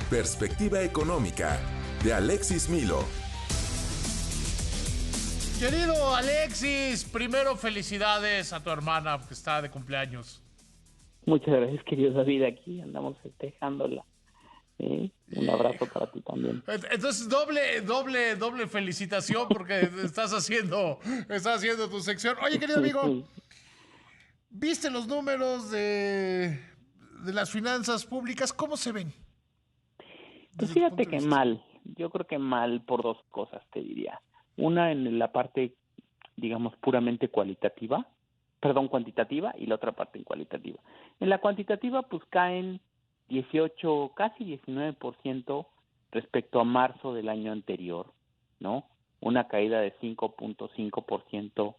Perspectiva Económica, de Alexis Milo. Querido Alexis, primero felicidades a tu hermana que está de cumpleaños. Muchas gracias, querido David. Aquí andamos festejándola. Un abrazo para ti también. Entonces, doble felicitación porque estás haciendo tu sección. Oye, querido amigo, ¿viste los números de las finanzas públicas? ¿Cómo se ven? Pues Desde tu fíjate punto de que vista. mal. Yo creo que mal por dos cosas, te diría. Una en la parte, digamos, puramente cuantitativa, y la otra parte en cualitativa. En la cuantitativa, pues caen 18, casi 19% respecto a marzo del año anterior, ¿no? Una caída de 5.5%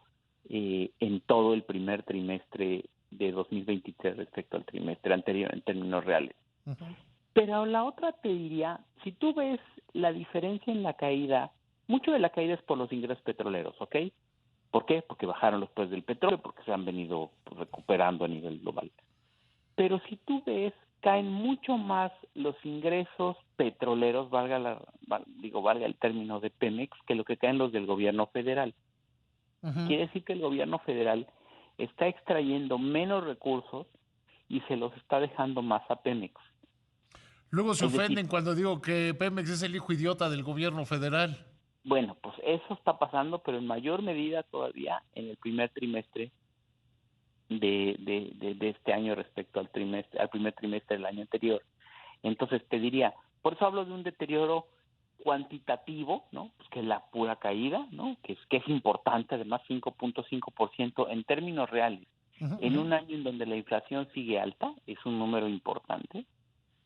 en todo el primer trimestre de 2023 respecto al trimestre anterior en términos reales. Uh-huh. Pero la otra te diría, si tú ves la diferencia en la caída, mucho de la caída es por los ingresos petroleros, ¿ok? ¿Por qué? Porque bajaron los precios del petróleo, porque se han venido recuperando a nivel global. Pero si tú ves, caen mucho más los ingresos petroleros, valga el término de Pemex, que lo que caen los del gobierno federal. Uh-huh. Quiere decir que el gobierno federal está extrayendo menos recursos y se los está dejando más a Pemex. Luego se Es decir, ofenden cuando digo que Pemex es el hijo idiota del gobierno federal. bueno, pues eso está pasando, pero en mayor medida todavía en el primer trimestre de este año respecto al primer trimestre del año anterior. Entonces te diría, por eso hablo de un deterioro cuantitativo, ¿no? Pues que es la pura caída, ¿no? Que es importante, además 5.5% en términos reales. Uh-huh, En uh-huh. un año en donde la inflación sigue alta, es un número importante.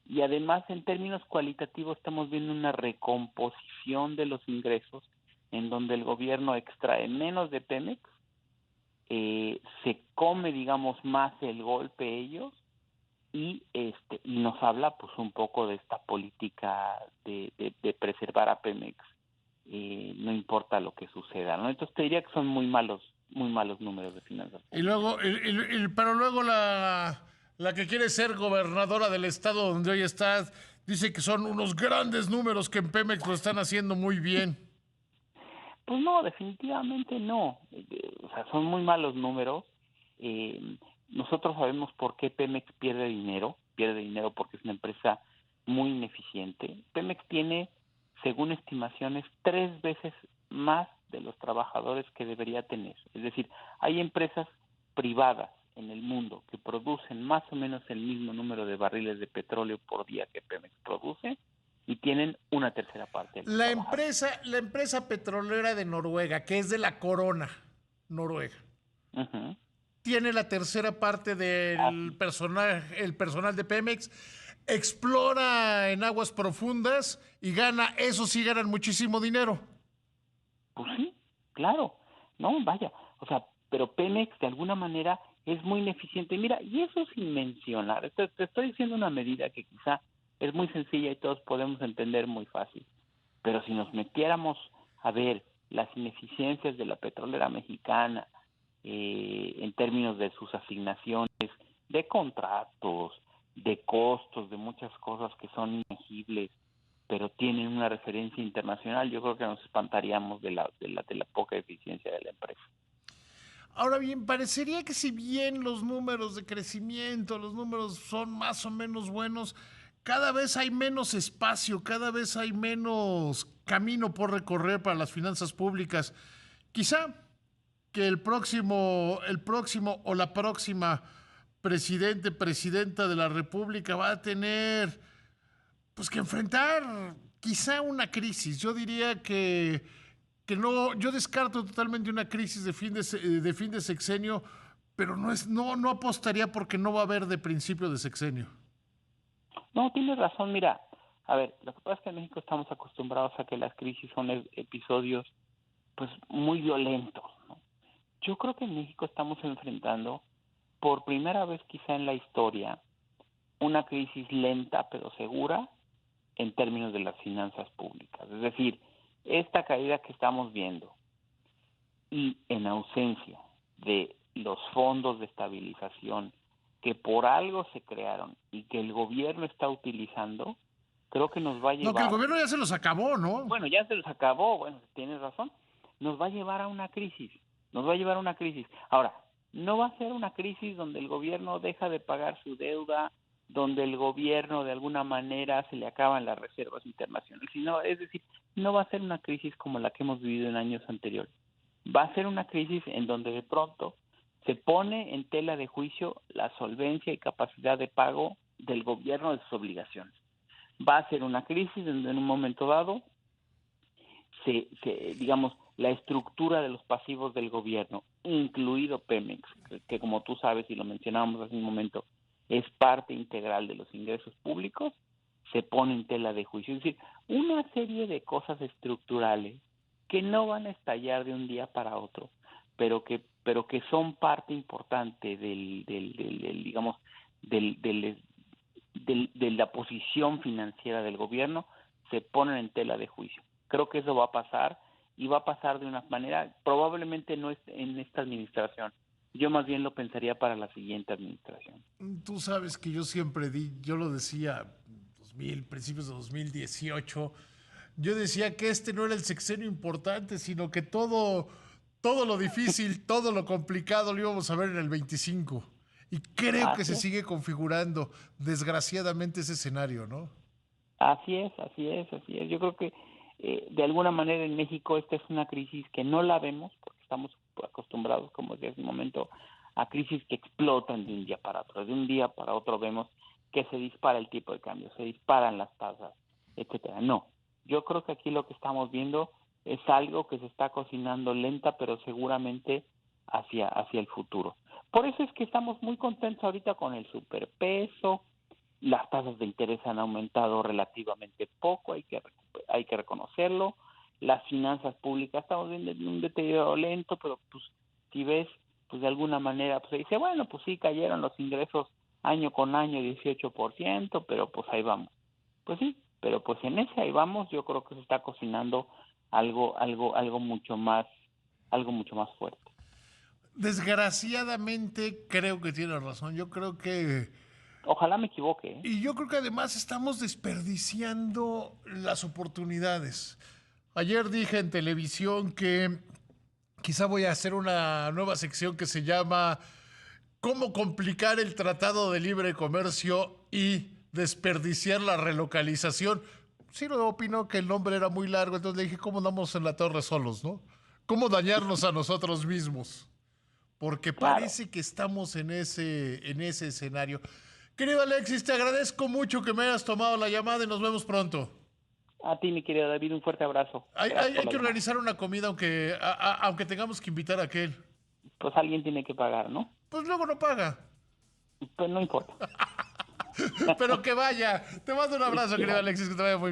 Y además, en términos cualitativos, estamos viendo una recomposición de los ingresos en donde el gobierno extrae menos de Pemex, se come, digamos, más el golpe ellos y nos habla pues un poco de esta política de preservar a Pemex, no importa lo que suceda, ¿no? Entonces te diría que son muy malos números de finanzas Y públicas. luego, pero luego la que quiere ser gobernadora del estado donde hoy estás, dice que son unos grandes números que en Pemex lo están haciendo muy bien. Pues no, definitivamente no. O sea, son muy malos números. Nosotros sabemos por qué Pemex pierde dinero. Pierde dinero porque es una empresa muy ineficiente. Pemex tiene, según estimaciones, 3 veces más de los trabajadores que debería tener. Es decir, hay empresas privadas en el mundo que producen más o menos el mismo número de barriles de petróleo por día que Pemex produce y tienen una tercera parte de los trabajadores. La empresa petrolera de Noruega, que es de la corona Noruega, Uh-huh. tiene la tercera parte del personal, el personal de Pemex, explora en aguas profundas y gana, eso sí ganan muchísimo dinero. Pues sí, claro, no, vaya, o sea, pero Pemex de alguna manera es muy ineficiente. Mira, y eso sin mencionar, te estoy diciendo una medida que quizá es muy sencilla y todos podemos entender muy fácil, pero si nos metiéramos a ver las ineficiencias de la petrolera mexicana en términos de sus asignaciones, de contratos, de costos, de muchas cosas que son inegibles, pero tienen una referencia internacional, yo creo que nos espantaríamos de la poca eficiencia de la empresa. Ahora bien, parecería que si bien los números de crecimiento, los números son más o menos buenos, cada vez hay menos espacio, cada vez hay menos camino por recorrer para las finanzas públicas. Quizá que el próximo o la próxima presidenta de la República va a tener pues que enfrentar quizá una crisis. Yo diría que no, yo descarto totalmente una crisis de fin de sexenio, pero no apostaría porque no va a haber de principio de sexenio. No, tienes razón, mira, a ver, lo que pasa es que en México estamos acostumbrados a que las crisis son episodios pues muy violentos, ¿no? Yo creo que en México estamos enfrentando por primera vez quizá en la historia una crisis lenta pero segura en términos de las finanzas públicas. Es decir, esta caída que estamos viendo y en ausencia de los fondos de estabilización que por algo se crearon y que el gobierno está utilizando, creo que nos va a llevar... No, que el gobierno ya se los acabó, ¿no? Bueno, ya se los acabó, bueno, tienes razón. Nos va a llevar a una crisis, Ahora, no va a ser una crisis donde el gobierno deja de pagar su deuda, donde el gobierno de alguna manera se le acaban las reservas internacionales, sino, es decir, no va a ser una crisis como la que hemos vivido en años anteriores. Va a ser una crisis en donde de pronto se pone en tela de juicio la solvencia y capacidad de pago del gobierno de sus obligaciones. Va a ser una crisis donde en un momento dado digamos, la estructura de los pasivos del gobierno, incluido Pemex, que como tú sabes y lo mencionábamos hace un momento, es parte integral de los ingresos públicos, se pone en tela de juicio. Es decir, una serie de cosas estructurales que no van a estallar de un día para otro, pero que son parte importante de la posición financiera del gobierno, se ponen en tela de juicio. Creo que eso va a pasar, y va a pasar de una manera, probablemente no en esta administración. Yo más bien lo pensaría para la siguiente administración. Tú sabes que yo siempre yo lo decía, principios de 2018, yo decía que este no era el sexenio importante, sino que todo lo difícil, todo lo complicado lo íbamos a ver en el 25. Y creo que se sigue configurando, desgraciadamente, ese escenario, ¿no? Así es. Yo creo que de alguna manera en México esta es una crisis que no la vemos, porque estamos acostumbrados, como decía hace un momento, a crisis que explotan de un día para otro. De un día para otro vemos que se dispara el tipo de cambio, se disparan las tasas, etcétera. No, yo creo que aquí lo que estamos viendo es algo que se está cocinando lenta, pero seguramente hacia el futuro. Por eso es que estamos muy contentos ahorita con el superpeso. Las tasas de interés han aumentado relativamente poco, hay que reconocerlo. Las finanzas públicas estamos viendo un deterioro lento, pero pues si ves, pues de alguna manera pues se dice, bueno, pues sí cayeron los ingresos año con año 18%, pero pues ahí vamos. Pues sí, pero pues en ese ahí vamos, yo creo que se está cocinando algo mucho más fuerte. Desgraciadamente creo que tienes razón. Yo creo que... Ojalá me equivoque, ¿eh? Y yo creo que además estamos desperdiciando las oportunidades. Ayer dije en televisión que quizá voy a hacer una nueva sección que se llama ¿Cómo complicar el Tratado de Libre Comercio y desperdiciar la relocalización? Ciro opinó que el nombre era muy largo, entonces le dije, ¿cómo damos en la torre solos, no? ¿Cómo dañarnos a nosotros mismos? Porque parece que estamos en ese escenario. Querido Alexis, te agradezco mucho que me hayas tomado la llamada y nos vemos pronto. A ti, mi querido David, un fuerte abrazo. Hay que organizar una comida, aunque tengamos que invitar a aquel. Pues alguien tiene que pagar, ¿no? Pues luego no paga. Pues no importa. Pero que vaya. Te mando un abrazo, querido Alexis, que te vaya muy bien.